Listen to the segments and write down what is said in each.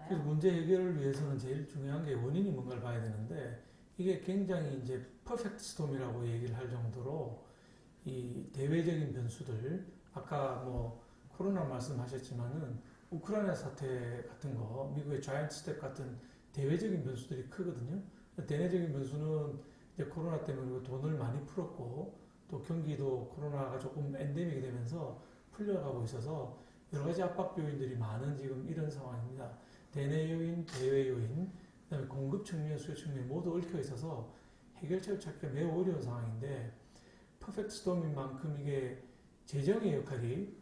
그래서 문제 해결을 위해서는 제일 중요한 게 원인이 뭔가를 봐야 되는데 이게 굉장히 이제 퍼펙트 스톰이라고 얘기를 할 정도로 이 대외적인 변수들 아까 뭐 코로나 말씀하셨지만은 우크라이나 사태 같은 거 미국의 자이언트 스텝 같은 대외적인 변수들이 크거든요. 대내적인 변수는 이제 코로나 때문에 돈을 많이 풀었고 또 경기도 코로나가 조금 엔데믹이 되면서 풀려가고 있어서 여러 가지 압박 요인들이 많은 지금 이런 상황입니다. 대내 요인, 대외 요인, 그다음에 공급 측면, 수요 측면 모두 얽혀 있어서 해결책을 찾기가 매우 어려운 상황인데 퍼펙트 스톰인 만큼 이게 재정의 역할이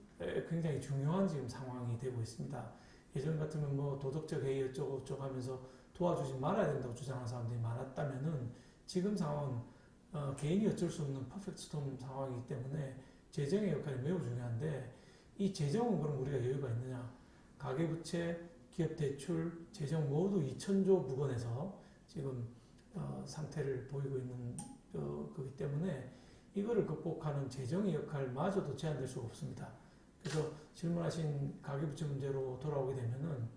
굉장히 중요한 지금 상황이 되고 있습니다. 예전 같으면 뭐 도덕적 해이 어쩌고 저쩌고 하면서 도와주지 말아야 된다고 주장하는 사람들이 많았다면은 지금 상황은 개인이 어쩔 수 없는 퍼펙트 스톰 상황이기 때문에 재정의 역할이 매우 중요한데 이 재정은 그럼 우리가 여유가 있느냐? 가계부채, 기업대출, 재정 모두 2천조 부근에서 지금 상태를 보이고 있는 거기 때문에 이거를 극복하는 재정의 역할마저도 제한될 수가 없습니다. 그래서 질문하신 가계부채 문제로 돌아오게 되면은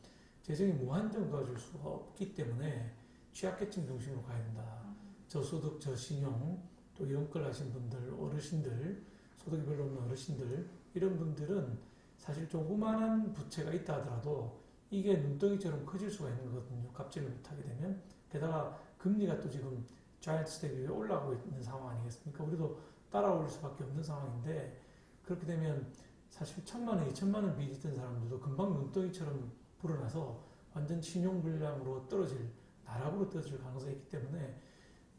재정이 무한정 도와줄 수가 없기 때문에 취약계층 중심으로 가야 된다. 저소득, 저신용, 또 연끌 하신 분들, 어르신들, 소득이 별로 없는 어르신들 이런 분들은 사실 조그마한 부채가 있다 하더라도 이게 눈덩이처럼 커질 수가 있는 거거든요. 갚지를 못하게 되면. 게다가 금리가 또 지금 자이언트 스텝 위에 올라가고 있는 상황 아니겠습니까? 우리도 따라올 수밖에 없는 상황인데 그렇게 되면 사실 1,000만 원, 2,000만 원 빚이 있던 사람들도 금방 눈덩이처럼 불어나서 완전 신용불량으로 떨어질, 나락으로 떨어질 가능성이 있기 때문에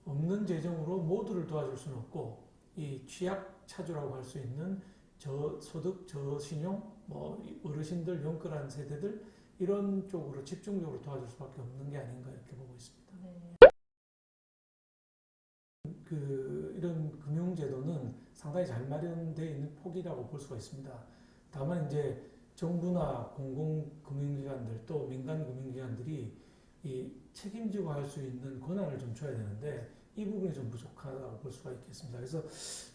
없는 재정으로 모두를 도와줄 수는 없고 이 취약 차주라고 할 수 있는 저소득, 저신용, 뭐 어르신들, 연끌한 세대들 이런 쪽으로 집중적으로 도와줄 수밖에 없는 게 아닌가 이렇게 보고 있습니다. 네. 이런 금융제도는 상당히 잘 마련되어 있는 폭이라고 볼 수가 있습니다. 다만 이제 정부나 공공금융기관들 또 민간금융기관들이 이 책임지고 할 수 있는 권한을 좀 줘야 되는데 이 부분이 좀 부족하다고 볼 수가 있겠습니다. 그래서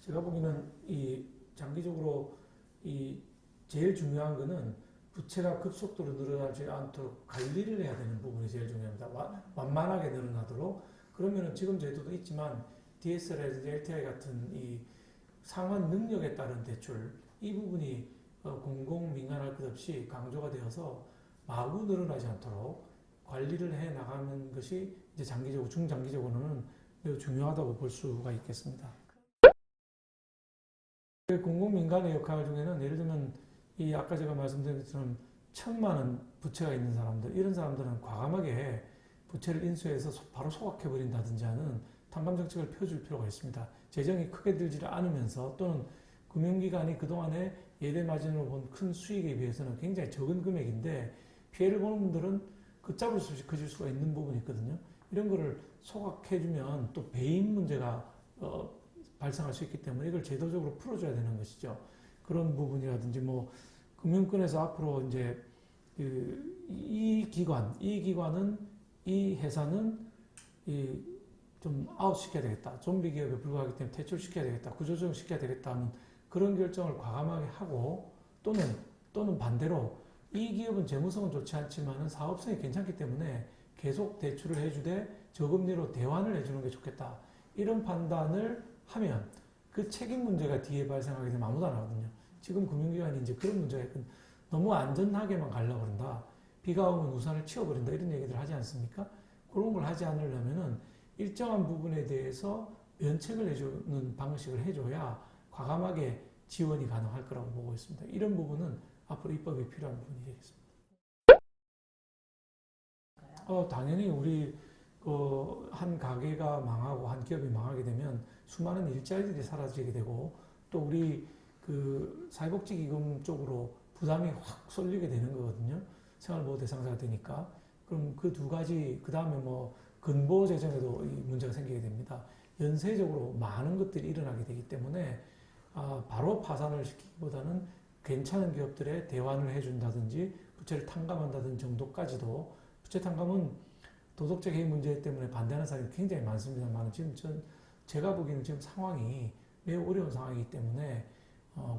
제가 보기에는 이 장기적으로 이 제일 중요한 거는 부채가 급속도로 늘어나지 않도록 관리를 해야 되는 부분이 제일 중요합니다. 완만하게 늘어나도록. 그러면은 지금 제도도 있지만 DSR이라든지 LTI 같은 이 상환 능력에 따른 대출 이 부분이 공공 민간할 것 없이 강조가 되어서 마구 늘어나지 않도록 관리를 해 나가는 것이 이제 장기적으로 중장기적으로는 매우 중요하다고 볼 수가 있겠습니다. 공공 민간의 역할 중에는 예를 들면 이 아까 제가 말씀드린 것처럼 1,000만 원 부채가 있는 사람들 이런 사람들은 과감하게 부채를 인수해서 바로 소각해 버린다든지 하는 탕감 정책을 펴줄 필요가 있습니다. 재정이 크게 들지를 않으면서 또는 금융기관이 그동안에 예대 마진으로 본 큰 수익에 비해서는 굉장히 적은 금액인데 피해를 보는 분들은 걷잡을 수 없이 커질 수가 있는 부분이 있거든요. 이런 거를 소각해주면 또 배임 문제가 발생할 수 있기 때문에 이걸 제도적으로 풀어줘야 되는 것이죠. 그런 부분이라든지 뭐 금융권에서 앞으로 이제 이 기관은 이 회사는 좀 아웃시켜야 되겠다. 좀비 기업에 불과하기 때문에 퇴출시켜야 되겠다. 구조조정 시켜야 되겠다 하는 그런 결정을 과감하게 하고 또는 반대로 이 기업은 재무성은 좋지 않지만 사업성이 괜찮기 때문에 계속 대출을 해주되 저금리로 대환을 해주는 게 좋겠다. 이런 판단을 하면 그 책임 문제가 뒤에 발생하게 되면 아무도 안 하거든요. 지금 금융기관이 이제 그런 문제가 있거든요. 너무 안전하게만 가려고 그런다. 비가 오면 우산을 치워버린다. 이런 얘기들 하지 않습니까? 그런 걸 하지 않으려면은 일정한 부분에 대해서 면책을 해주는 방식을 해줘야 과감하게 지원이 가능할 거라고 보고 있습니다. 이런 부분은 앞으로 입법이 필요한 부분이 되겠습니다. 당연히 우리 한 가게가 망하고 한 기업이 망하게 되면 수많은 일자리들이 사라지게 되고 또 우리 사회복지기금 쪽으로 부담이 확 쏠리게 되는 거거든요. 생활보호 대상자가 되니까. 그럼 그 두 가지, 그 다음에 뭐 근보 재정에도 이 문제가 생기게 됩니다. 연쇄적으로 많은 것들이 일어나게 되기 때문에 바로 파산을 시키기보다는 괜찮은 기업들에 대환을 해준다든지 부채를 탕감한다든지 정도까지도 부채 탕감은 도덕적 해이 문제 때문에 반대하는 사람이 굉장히 많습니다만 지금 제가 보기에는 지금 상황이 매우 어려운 상황이기 때문에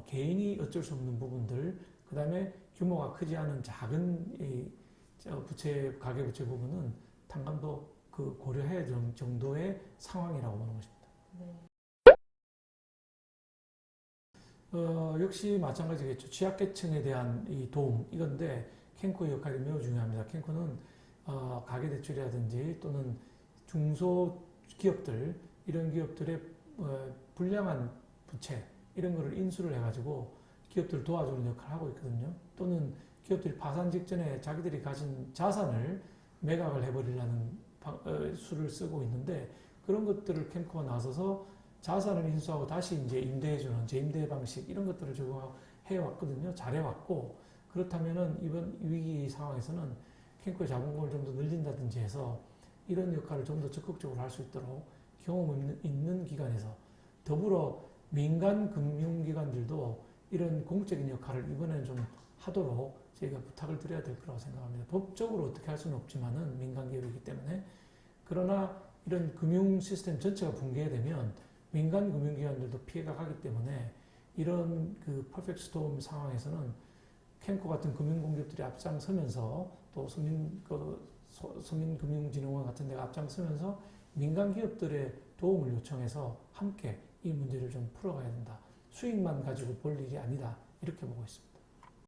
개인이 어쩔 수 없는 부분들 그 다음에 규모가 크지 않은 작은 부채 가계부채 부분은 탕감도 그 고려해야 정도의 상황이라고 보는 것입니다. 네. 역시 마찬가지겠죠. 취약계층에 대한 이 도움 이건데 캔코의 역할이 매우 중요합니다. 캔코는 가계대출이라든지 또는 중소기업들 이런 기업들의 불량한 부채 이런 거를 인수를 해가지고 기업들을 도와주는 역할을 하고 있거든요. 또는 기업들이 파산 직전에 자기들이 가진 자산을 매각을 해버리려는 수를 쓰고 있는데 그런 것들을 캔코가 나서서 자산을 인수하고 다시 이제 임대해주는 재임대 방식 이런 것들을 적용해 왔거든요. 잘해왔고 그렇다면은 이번 위기 상황에서는 캔코의 자본금을 좀 더 늘린다든지 해서 이런 역할을 좀 더 적극적으로 할 수 있도록 경험 있는 기관에서 더불어 민간 금융기관들도 이런 공적인 역할을 이번에는 좀 하도록 저희가 부탁을 드려야 될 거라고 생각합니다. 법적으로 어떻게 할 수는 없지만은 민간 기업이기 때문에 그러나 이런 금융 시스템 전체가 붕괴되면 민간 금융기관들도 피해가 가기 때문에 이런 그 퍼펙트 스톰 상황에서는 캔코 같은 금융공기업들이 앞장서면서 또 서민금융진흥원 같은 데가 앞장서면서 민간 기업들의 도움을 요청해서 함께 이 문제를 좀 풀어가야 된다. 수익만 가지고 볼 일이 아니다. 이렇게 보고 있습니다.